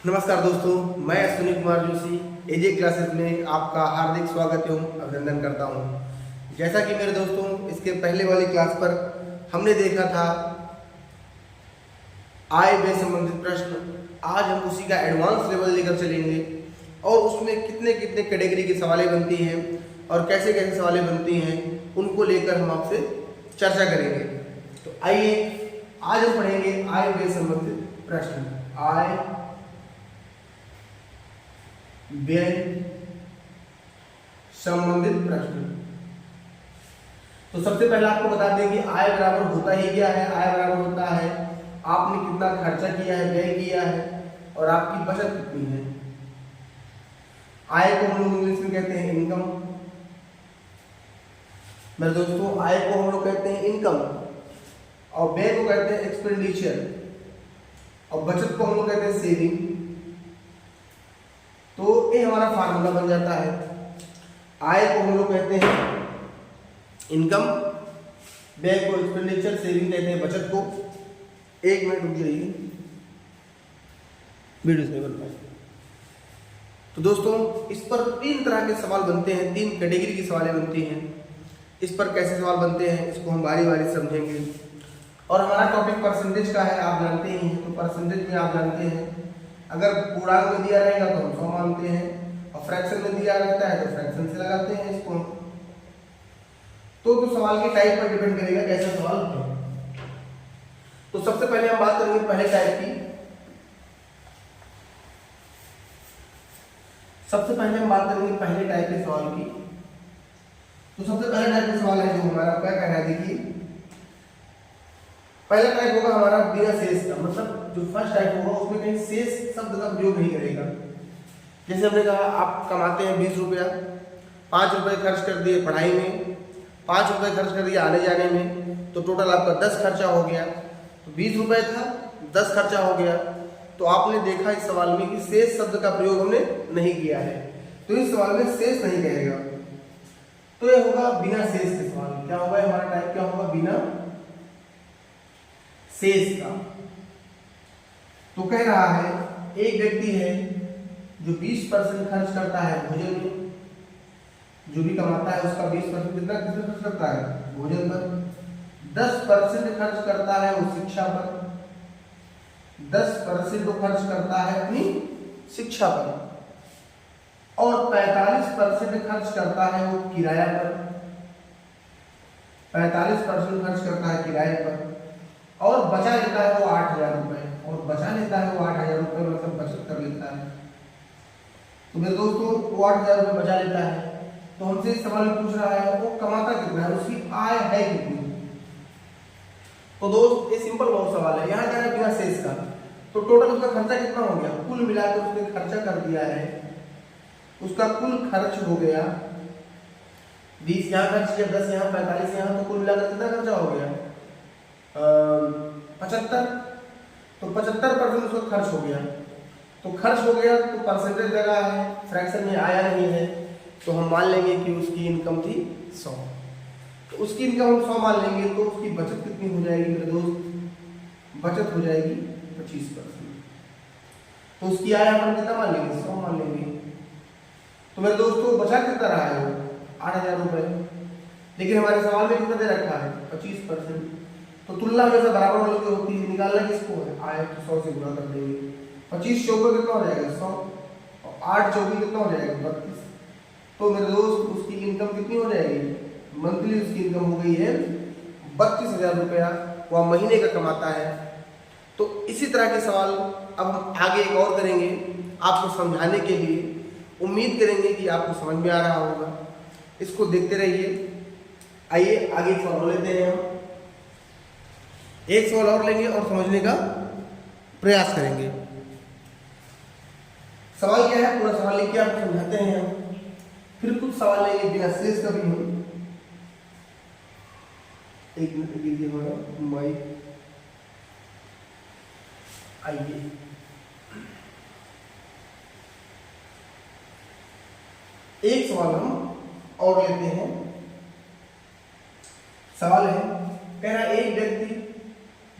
नमस्कार दोस्तों, मैं सुनील कुमार जोशी एजे क्लासेस में आपका हार्दिक स्वागत एवं अभिनंदन करता हूं। जैसा कि मेरे दोस्तों इसके पहले वाली क्लास पर हमने देखा था आय व्यय संबंधित प्रश्न, आज हम उसी का एडवांस लेवल लेकर चलेंगे और उसमें कितने कितने कैटेगरी की सवालें बनती हैं और कैसे कैसे सवालें बनती हैं उनको लेकर हम आपसे चर्चा करेंगे। तो आइए आज हम पढ़ेंगे आय व्यय संबंधित प्रश्न, आय व्यय संबंधित प्रश्न। तो सबसे पहले आपको बता दें कि आय बराबर होता ही क्या है। आय बराबर होता है आपने कितना खर्चा किया है, व्यय किया है और आपकी बचत कितनी है। आय को हम लोग इंग्लिश में कहते हैं इनकम। मेरे दोस्तों, आय को हम लोग कहते हैं इनकम और व्यय को कहते हैं एक्सपेंडिचर और बचत को हम लोग कहते हैं सेविंग। तो ये हमारा फार्मूला बन जाता है। आय को हम लोग कहते हैं इनकम, व्यय को एक्सपेंडिचर, सेविंग कहते हैं बचत को। एक मिनट रुक जाइए, वीडियो से बन पाए। तो दोस्तों, इस पर तीन तरह के सवाल बनते हैं, तीन कैटेगरी की सवालें बनती हैं। इस पर कैसे सवाल बनते हैं इसको हम बारी बारी समझेंगे। और हमारा टॉपिक परसेंटेज का है, आप जानते ही हैं। तो परसेंटेज में आप जानते हैं अगर पूर्णांक में दिया रहेगा तो हम 100 मानते हैं और फ्रैक्शन में दिया रहता है तो फ्रैक्शन से लगाते हैं इसको। तो सवाल के टाइप पर डिपेंड करेगा कैसा सवाल है। तो सबसे पहले हम बात करेंगे पहले टाइप की। सबसे पहले हम बात करेंगे पहले टाइप के सवाल की। तो सबसे पहले टाइप का सवाल है जो हमारा क्या कहना है, देखिए पहला टाइप होगा हमारा बिना शेष का, मतलब जो फर्स्ट टाइप होगा उसमें कहीं शेष शब्द का प्रयोग नहीं करेगा। जैसे हमने कहा आप कमाते हैं 20 रुपया, 5 रुपये खर्च कर दिए पढ़ाई में, 5 रुपये खर्च कर दिए आने जाने में, तो टोटल आपका 10 खर्चा हो गया। तो 20 रुपये था, 10 खर्चा हो गया। तो आपने देखा इस सवाल में कि शेष शब्द का प्रयोग हमने नहीं किया है, तो इस सवाल में शेष नहीं कहेगा। तो यह होगा बिना शेष के सवाल। क्या होगा हमारा टाइप, क्या होगा, बिना शेष का। तो कह रहा है एक व्यक्ति है जो 20% खर्च करता है भोजन में, जो भी कमाता है उसका 20% कितना खर्च करता है भोजन पर, 10% खर्च करता है वो शिक्षा पर, 10% वो खर्च करता है अपनी शिक्षा पर और 45% खर्च करता है वो किराया पर, 45% खर्च करता है किराए पर और बचा लेता है वो 8,000 रुपए, और बचा लेता है वो 8,000 रुपए, मतलब बचत कर लेता है। तो मेरे दोस्तों वो 8,000 रुपए बचा लेता है। तो हमसे इस सवाल में पूछ रहा है वो कमाता कितना है, उसकी आय है कितनी। तो दोस्त ये सिंपल बहुत सवाल है। यहाँ क्या है बिना शेष का। तो टोटल उसका खर्चा कितना हो गया, कुल मिलाकर उसने खर्चा कर दिया है, उसका कुल खर्च हो गया 20 यहाँ खर्च किया, 10 यहाँ, 45 यहाँ, तो कुल मिलाकर कितना खर्चा हो गया 75। तो 75% उसका खर्च हो गया। तो खर्च हो गया तो परसेंटेज लगा है, फ्रैक्शन में आया नहीं है, तो हम मान लेंगे कि उसकी इनकम थी 100। तो उसकी इनकम हम 100 मान लेंगे तो उसकी बचत कितनी हो जाएगी मेरे दोस्त, बचत हो जाएगी 25%। तो उसकी आय हम कितना मान लेंगे, 100 मान लेंगे। तो मेरे दोस्तों बचा कितना रहा है वो 8,000 रुपए, लेकिन हमारे सवाल में कितना दे रखा है 25%। तो तुलना हमेशा बराबर वाली जो होती है, निकालना किसको है, आय तो 100 से गुणा कर देंगे। 25 चौके कितना हो जाएगा 100 और 8 चौके कितना हो जाएगा 32। तो मेरे दोस्त उसकी इनकम कितनी हो जाएगी, मंथली उसकी इनकम हो गई है 32,000 रुपया, वह महीने का कमाता है। तो इसी तरह के सवाल अब हम आगे एक और करेंगे आपको समझाने के लिए। उम्मीद करेंगे कि आपको समझ में आ रहा होगा। इसको देखते रहिए। आइए आगे एक सवाल लेते हैं। हम एक सवाल और लेंगे और समझने का प्रयास करेंगे। सवाल क्या है, पूरा सवाल लेके आपको समझाते हैं हम। फिर कुछ सवाल लेंगे बिना शेष का भी हम। एक मिनट दीजिए हमारा माइक। आइए एक सवाल हम और लेते हैं। सवाल है, कह रहा एक व्यक्ति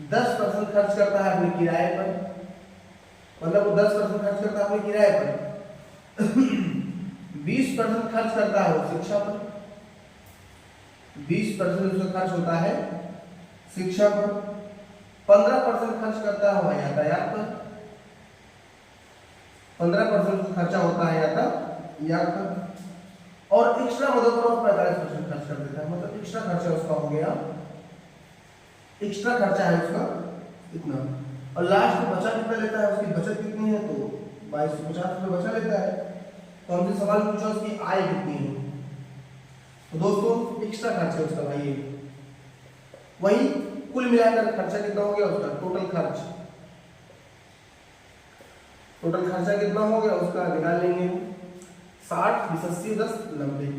10% खर्च करता है अपने किराए पर मतलब वो 10% खर्च करता है अपने किराए पर, 20% खर्च करता है वो शिक्षा पर, 20% उसका खर्च होता है शिक्षा पर, 15% खर्च करता है वह यातायात पर, 15% उसका खर्चा होता है यातायात पर, और एक्स्ट्रा मदद पर 45% खर्च कर देता है। मतलब एक्स्ट्रा खर्चा उसका हो गया, एक्स्ट्रा खर्चा है उसका इतना। और लास्ट में बचा कितना लेता है, उसकी बचत कितनी है, तो 2250 रुपये बचा लेता है। तो हमसे सवाल पूछा उसकी आय कितनी है, तो दोस्तों एक्स्ट्रा खर्चा है उसका भाई। वही कुल मिलाकर खर्चा कितना हो गया उसका, टोटल खर्चा कितना हो गया उसका निकाल लेंगे। 60 20 80 10 90,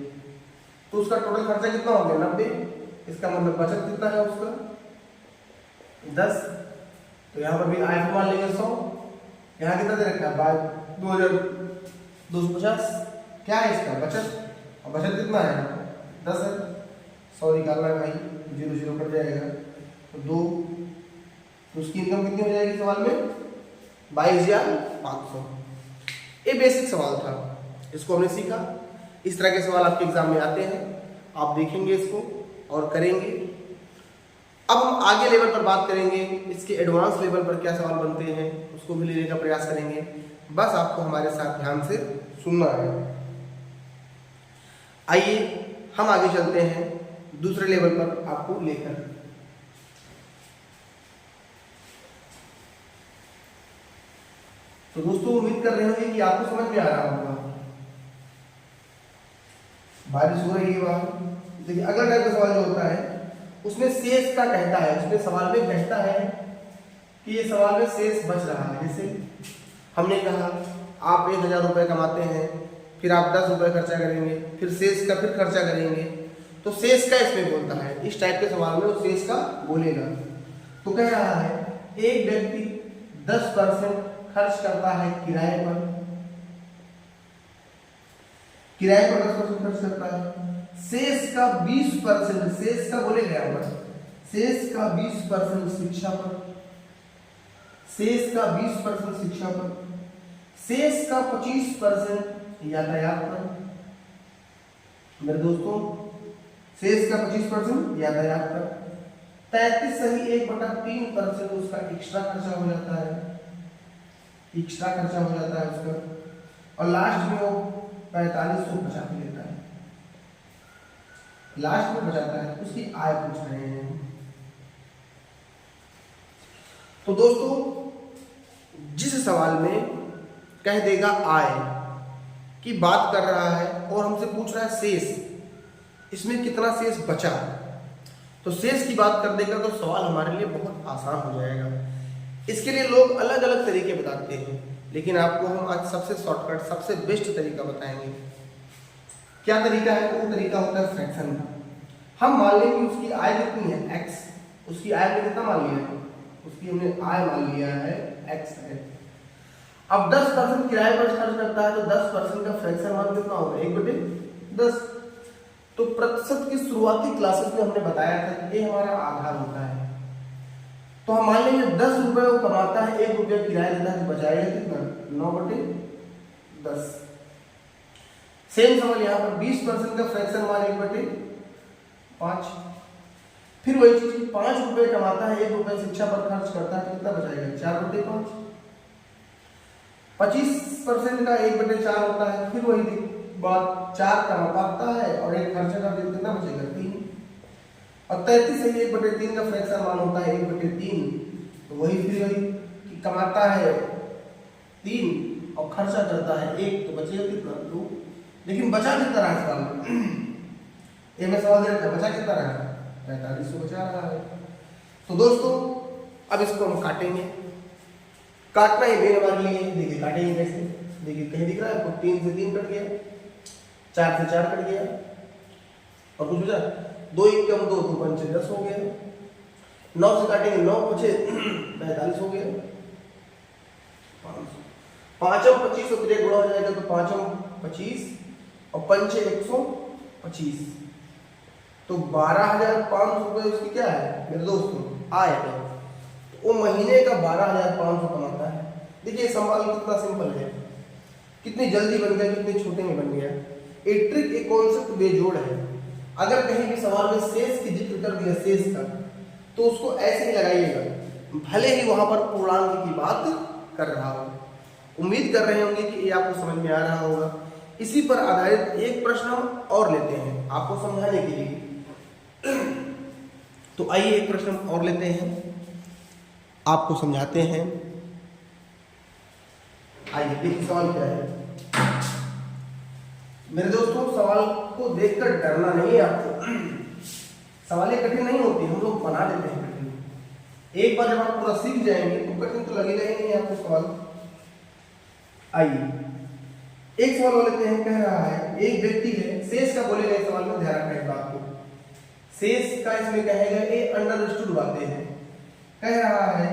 तो उसका टोटल खर्चा कितना हो गया 90। इसका मतलब बचत कितना है उसका 10। तो यहाँ पर भी आय को मान लेंगे 100। यहाँ कितना दे रखा है 2250, क्या है इसका बचत, और बचत कितना है 10 है। 100 निकालना है भाई, 0 0 कट जाएगा तो 2। तो उसकी इनकम कितनी हो जाएगी सवाल में 22,500। ये बेसिक सवाल था, इसको हमने सीखा। इस तरह के सवाल आपके एग्जाम में आते हैं, आप देखेंगे इसको और करेंगे। अब हम आगे लेवल पर बात करेंगे, इसके एडवांस लेवल पर क्या सवाल बनते हैं उसको भी लेने का प्रयास करेंगे। बस आपको हमारे साथ ध्यान से सुनना है। आइए हम आगे चलते हैं दूसरे लेवल पर आपको लेकर। तो दोस्तों उम्मीद कर रहे होंगे कि आपको समझ में आ रहा होगा। बारिश हो रही है बाहर। देखिए अगला टाइप का सवाल जो होता है उसमें शेष का कहता है, उसमें सवाल में कहता है कि ये सवाल में शेष बच रहा है। जैसे हमने कहा आप 1000 रुपये कमाते हैं, फिर आप 10 रुपये खर्चा करेंगे, फिर शेष का फिर खर्चा करेंगे, तो शेष का इसमें बोलता है। इस टाइप के सवाल में वो शेष का बोलेगा। तो कह रहा है एक व्यक्ति 10% खर्च करता है किराए पर, किराए पर 10% खर्च करता है। शेष का 20%, शेष का बोलेगा यहाँ पर, शेष का 20% शिक्षा पर, शेष का 20% शिक्षा पर, शेष का 25% यातायात पर। मेरे दोस्तों शेष का 25% यातायात पर, 33 सही 1/3% उसका एक्स्ट्रा खर्चा हो जाता है, एक्स्ट्रा खर्चा हो जाता है उसका। और लास्ट में वो 4500 बचा के लेता है, लास्ट में बचाता है। उसकी आय पूछ रहे हैं। तो दोस्तों जिस सवाल में कह देगा आय की बात कर रहा है और हमसे पूछ रहा है शेष, इसमें कितना शेष बचा, तो शेष की बात कर देगा तो सवाल हमारे लिए बहुत आसान हो जाएगा। इसके लिए लोग अलग अलग तरीके बताते हैं, लेकिन आपको हम आज सबसे शॉर्टकट सबसे बेस्ट तरीका बताएंगे। क्या तरीका है, वो तरीका होता है फ्रैक्शन का। हम मान लें कि उसकी आय कितनी है x, उसकी आय में कितना मान लिया है, उसकी हमने आय मान लिया है x है। अब 10% किराए पर खर्च करता है तो 10% का फ्रैक्शन मान कितना होगा 1/10। तो प्रतिशत की शुरुआती क्लासेस में हमने बताया था कि ये हमारा आधार होता है। तो हम मान लेंगे 10 रुपये वो कमाता है, 1 रुपया किराया देता है, तो बचाएगा कितना 9/10। सेम सवाल यहाँ पर 20% का फ्रैक्शन मान 1/5। फिर वही चीज 5 रुपये कमाता है, 1 रुपये शिक्षा पर खर्च करता है, तो कितना बचाएगा 4/5। 25% का 1/4 होता है, फिर वही बात 4 कमा पाता है और 1 खर्चा का कितना बचेगा 3। और 33 से 1/3 का फ्रैक्शन मान होता है 1/3। तो वही फिर वही कमाता है 3 और खर्चा करता है 1, तो बचेगा कितना 2। लेकिन बचा कितना रहा सवाल में, ये मैं सवाल दे रहा बचा कितना रहा 4500 बचा रहा है। तो दोस्तों अब इसको हम काटेंगे, काटना ही मेरे हमारे लिए। देखिए काटेंगे कैसे, देखिए कहीं दिख रहा है आपको 3 से 3 कट गया, 4 से 4 कट गया, और कुछ बचा 2 1 कम 2 2 5 10 हो गया। 9 से काटेंगे 9 5 45 हो गया। 5 25 और 3 गुणा हो जाएगा तो 5 25 और 5 125। तो 12,500 रुपये उसकी क्या है मेरे दोस्तों आय है। वो महीने का 12,500 कमाता है। देखिए सवाल कितना सिंपल है, कितनी जल्दी बन गया, कितने छोटे में बन गया। एक ट्रिक, एक कॉन्सेप्ट बेजोड़ है। अगर कहीं भी सवाल में शेष की जिक्र कर दिया, शेष का, तो उसको ऐसे ही लगाइएगा, भले ही वहां पर पूर्णांक की बात कर रहा हो। उम्मीद कर रहे होंगे कि ये आपको समझ में आ रहा होगा। इसी पर आधारित एक प्रश्न हम और लेते हैं आपको समझाने के लिए। तो आइए एक प्रश्न और लेते हैं, आपको समझाते हैं। आइए देखिए सवाल क्या है मेरे दोस्तों। सवाल को देखकर डरना नहीं है आपको। सवालें कठिन नहीं होती, हम लोग बना लेते हैं कठिन। एक बार जब आप पूरा सीख जाएंगे तो कठिन तो लगेगा ही नहीं आपको सवाल। आइए एक सवाल और लेते हैं। कह रहा है एक व्यक्ति है, शेष का बोले गए सवाल में ध्यान रखना इस बात को। शेष का इसमें कहेगा ए अंडरस्टूड बातें हैं। कह रहा है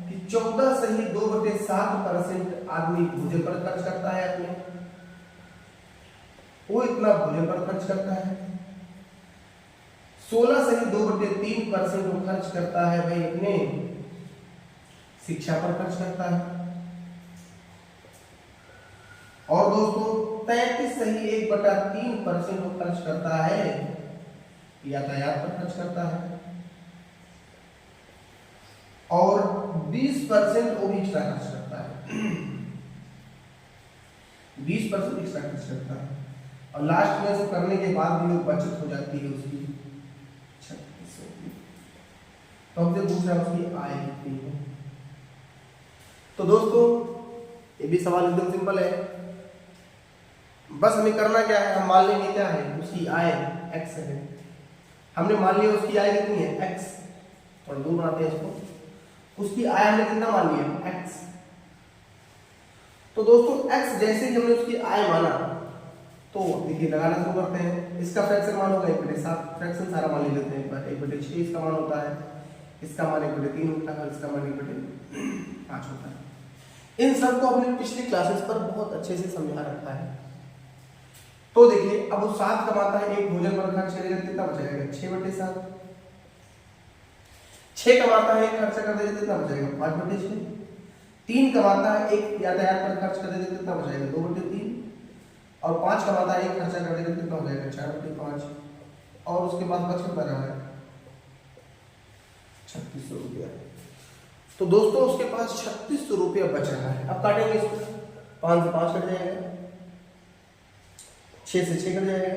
कि 14 सही 2/7% आदमी भोजन पर खर्च करता है अपने, वो इतना भोजन पर खर्च करता है। 16 सही 2/3% वो खर्च करता है भाई अपने शिक्षा पर खर्च करता है। और दोस्तों 33 सही 1/3% वो खर्च करता है यातायात पर खर्च करता है। और 20% वो भी एक्स्ट्रा खर्च करता है। 20% एक्स्ट्रा खर्च करता है। और लास्ट में से करने के बाद भी वो बचत हो जाती है उसकी 3600 की। तो हमसे पूछ रहा है उसकी आय कितनी है। तो दोस्तों ये भी सवाल एकदम सिंपल है। बस हमें करना क्या है, हम मान लेंगे क्या है उसकी आय x है। हमने मान लिया उसकी आय कितनी है x, थोड़ा दूर बनाते हैं इसको। उसकी आय हमने कितना मान लिया x। तो दोस्तों x जैसे ही हमने उसकी आय माना तो देखिए लगाना शुरू करते हैं। इसका फ्रैक्शन मान होगा 1/7, फ्रैक्शन सारा मान ले लेते हैं। 1/6 इसका मान होता है, इसका मान 1/3 होता है, इसका मान 1/5 होता है। इन सबको हमने पिछली क्लासेस पर बहुत अच्छे से समझा रखा है। तो देखिए अब वो 7 कमाता है, एक भोजन पर खर्च करेगा कितना बचेगा 6/7। 6 कमाता है, एक खर्चा कर देगा कितना बचेगा 5/6। 3 कमाता है, एक यातायात पर खर्च कर देगा कितना बचेगा 2/3। और 5 कमाता है, एक खर्चा कर देगा कितना हो जाएगा 4/5। और उसके बाद बच कितना रहा है 3600 रुपया। तो दोस्तों उसके पास 3600 रुपया बच रहा है। अब काटेंगे इसको, 5 से 5 कट जाएगा, 6 से 6 कट जाएगा,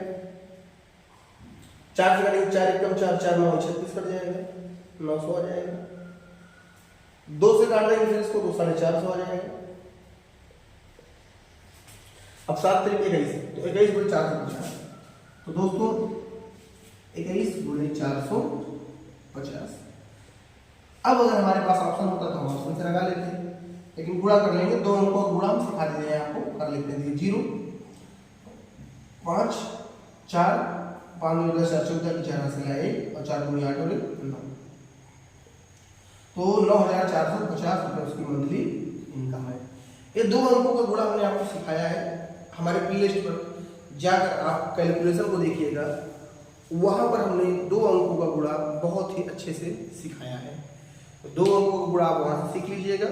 4 से कटेंगे 4 एकम 4, 4 9 36 कट जाएगा, 900 आ जाएगा। 2 से काट देंगे फिर इसको, 2 450 आ जाएगा। अब 7 3 21, तो 21 गुणे 450। तो दोस्तों 21 गुणे 450। अब अगर हमारे पास ऑप्शन होता तो हम ऑप्शन से लगा लेते, लेकिन गुणा कर लेंगे। 2 अंकों का गुणा हम सिखा देते हैं आपको, कर लेते हैं। 0 5 4 5 10 4 14 की 4 से लाए 1 और 4 गुणे 8 और 9, तो 9450 रुपये उसकी मंथली इनकम है। ये 2 अंकों का गुणा हमने आपको सिखाया है। हमारे प्लेलिस्ट पर जाकर आप कैलकुलेशन को देखिएगा, वहां पर हमने 2 अंकों का गुणा बहुत ही अच्छे से सिखाया है। तो 2 अंकों का गुणा आप वहां से सीख लीजिएगा,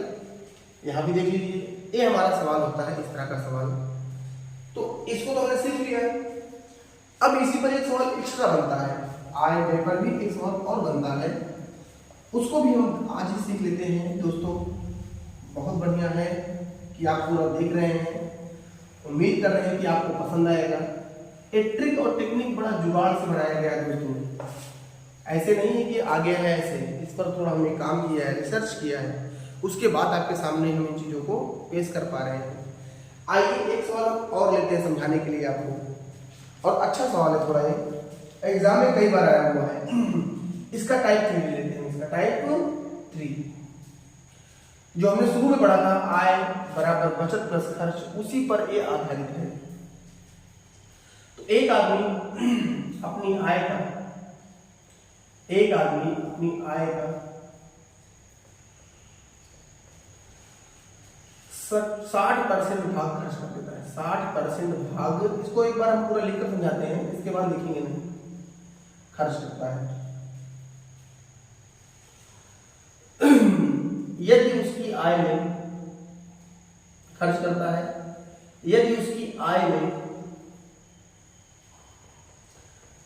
यहाँ भी देख लीजिए। ये हमारा सवाल होता है, इस तरह का सवाल। तो इसको तो हमने सीख लिया है। अब इसी पर एक सवाल एक्स्ट्रा बनता है, आय व्यय पर भी एक सवाल और बनता है, उसको भी हम आज ही सीख लेते हैं। दोस्तों बहुत बढ़िया है कि आप पूरा देख रहे हैं, उम्मीद कर रहे हैं कि आपको पसंद आएगा। एक ट्रिक और टेक्निक बड़ा जुगाड़ से बनाया गया है दोस्तों, ऐसे नहीं है कि आ गया है ऐसे। इस पर थोड़ा हमने काम किया है, रिसर्च किया है, उसके बाद आपके सामने हम इन चीज़ों को पेश कर पा रहे हैं। आइए एक सवाल और लेते हैं समझाने के लिए आपको, और अच्छा सवाल है थोड़ा, ये एग्जाम में कई बार आया हुआ है। इसका टाइप 3 लेते हैं, इसका टाइप 3 जो हमने शुरू में पढ़ा था, आय बराबर बचत प्लस खर्च, उसी पर ये आधारित है। तो एक आदमी अपनी आय का 60% भाग खर्च कर देता है। 60% भाग, इसको एक बार हम पूरा लिखकर समझाते हैं, इसके बाद लिखेंगे नहीं, खर्च करता है। यदि उसकी आय में खर्च करता है। यदि उसकी आय में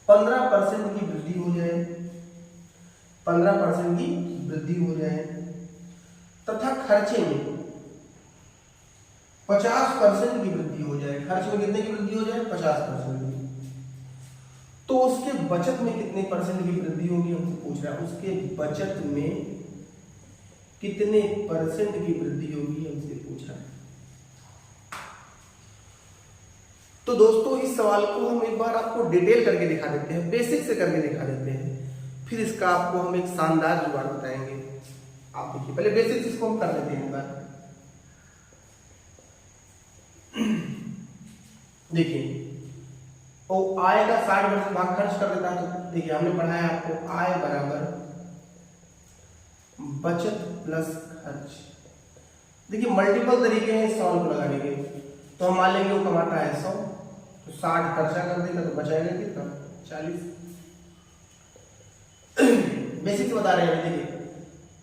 15% की वृद्धि हो जाए, 15% की वृद्धि हो जाए तथा खर्चे में 50% की वृद्धि हो जाए, खर्च में कितने की वृद्धि हो जाए? 50% की, तो उसके बचत में कितने परसेंट की वृद्धि होगी हमसे पूछ रहा है। उसके बचत में कितने परसेंट की वृद्धि होगी हमसे पूछ रहा है। तो दोस्तों इस सवाल को हम एक बार आपको डिटेल करके दिखा देते हैं, बेसिक से करके दिखा देते हैं, फिर इसका आपको हम एक शानदार जुगाड़ बताएंगे। आप देखिए पहले बेसिक इसको हम कर लेते हैं एक बार। देखिए और आय का 60% भाग खर्च कर देता है। तो देखिए हमने पढ़ा है आपको आय बराबर बचत प्लस खर्च। देखिए मल्टीपल तरीके हैं सॉल्व को लगाने के। तो हम मान लेंगे वो कमाता है 100, तो 60 खर्चा कर देगा तो बचाएगा कितना? 40। बेसिक बता रहे हैं। देखिए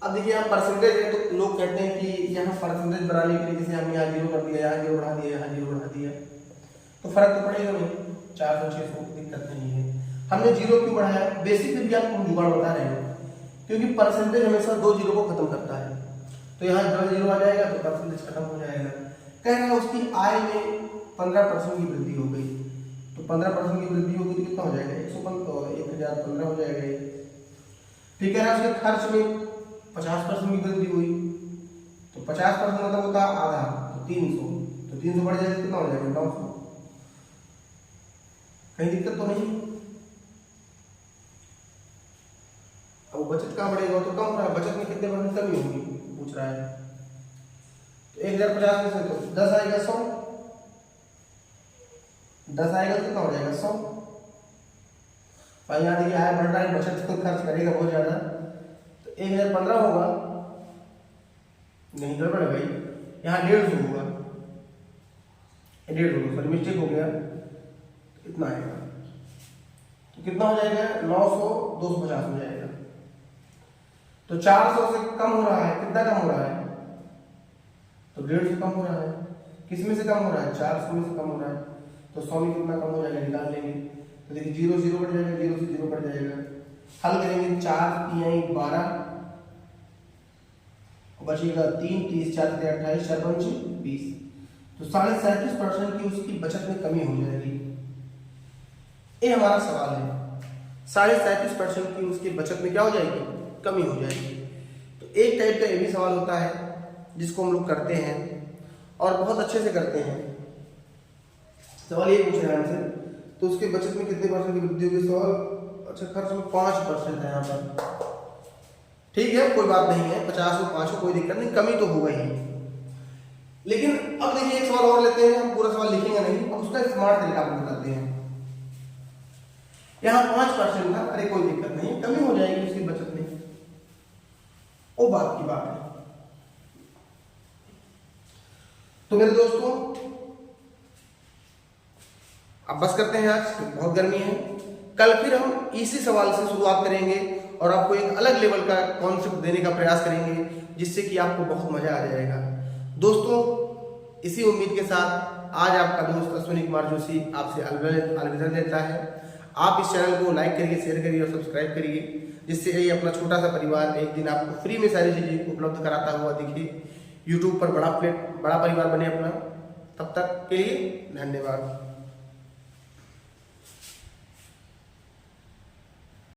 अब देखिए यहाँ परसेंटेज है तो लोग कहते हैं कि यहाँ परसेंटेज बढ़ाने के लिए जैसे हम यहाँ 0 कर दिया, यहाँ 0 बढ़ा दिया, यहाँ 0 बढ़ा दिया, तो फर्क तो पड़ेगा नहीं, 400 600 दिक्कत नहीं है। हमने 0 क्यों बढ़ाया? बेसिक भी आपको जुगाड़ बता रहे हैं, क्योंकि परसेंटेज हमेशा 2 0 को खत्म करता है। तो यहाँ 0 आ जाएगा तो परसेंटेज खत्म हो जाएगा। कह रहा है उसकी आय में 15% की वृद्धि हो गई, तो 15% की वृद्धि होगी तो कितना हो जाएगा? 1015 हो जाएगा। ठीक है, उसके खर्च में 50% की वृद्धि हुई, तो 50% मतलब होता है आधा, तो 300, तो 300 बढ़ जाएगा कितना हो जाएगा? 900। कहीं दिक्कत तो नहीं? अब बचत कहाँ बढ़ेगा? तो कम हो रहा है, बचत में कितने परसेंट कमी होगी पूछ रहा है। तो 1050 में से तो 10 आएगा 100, 10 आएगा तो कितना हो जाएगा? 100। भाई यहाँ देखिए आय बढ़ रहा है, बचत को खर्च करेगा बहुत ज्यादा, तो 1015 होगा, नहीं गड़बड़ है भाई, यहाँ 150 होगा, 150 सॉरी मिस्टेक हो गया, इतना आएगा, तो कितना हो जाएगा? 900, 250 हो जाएगा। तो 400 से कम हो रहा है, कितना कम हो रहा है? तो 150 कम हो रहा है। किस में से कम हो रहा है? 400 में से कम हो रहा है। तो 100 में कितना कम हो जाएगा निकाल लेंगे। तो देखिए 0 0 बढ़ जाएगा, 0 से 0 बढ़ जाएगा। हल करेंगे 4 3 12 बचेगा 3 30 4 28 4 5 20, तो 37.5% की उसकी बचत में कमी हो जाएगी। ये हमारा सवाल है, 37.5% की उसकी बचत में क्या हो जाएगी? कमी हो जाएगी। तो एक टाइप का ये भी सवाल होता है जिसको हम लोग करते हैं और बहुत अच्छे से करते हैं। सवाल ये पूछ रहे हैं हमसे, तो उसके बचत में कितने परसेंट की वृद्धि होगी? सवाल अच्छा खर्च में 5% है यहाँ पर, ठीक है कोई बात नहीं है, 50 हो 5 हो कोई दिक्कत नहीं, कमी तो होगा ही। लेकिन अब देखिए एक सवाल और लेते हैं, हम पूरा सवाल लिखेंगे नहीं, अब उसका स्मार्ट तरीका आपको बताते हैं। यहाँ 5% था, अरे कोई दिक्कत नहीं, कमी हो जाएगी उसकी बचत में, वो बात की बात है। तो मेरे दोस्तों अब बस करते हैं, आज बहुत गर्मी है, कल फिर हम इसी सवाल से शुरुआत करेंगे और आपको एक अलग लेवल का कॉन्सेप्ट देने का प्रयास करेंगे जिससे कि आपको बहुत मजा आ जाएगा। दोस्तों इसी उम्मीद के साथ आज आपका दोस्त अश्विनी कुमार जोशी आपसे अलविदा लेता है। आप इस चैनल को लाइक करिए, शेयर करिए और सब्सक्राइब करिए, जिससे ये अपना छोटा सा परिवार एक दिन आपको फ्री में सारी चीजें उपलब्ध कराता हुआ दिखे, यूट्यूब पर बड़ा परिवार बने अपना। तब तक के लिए धन्यवाद।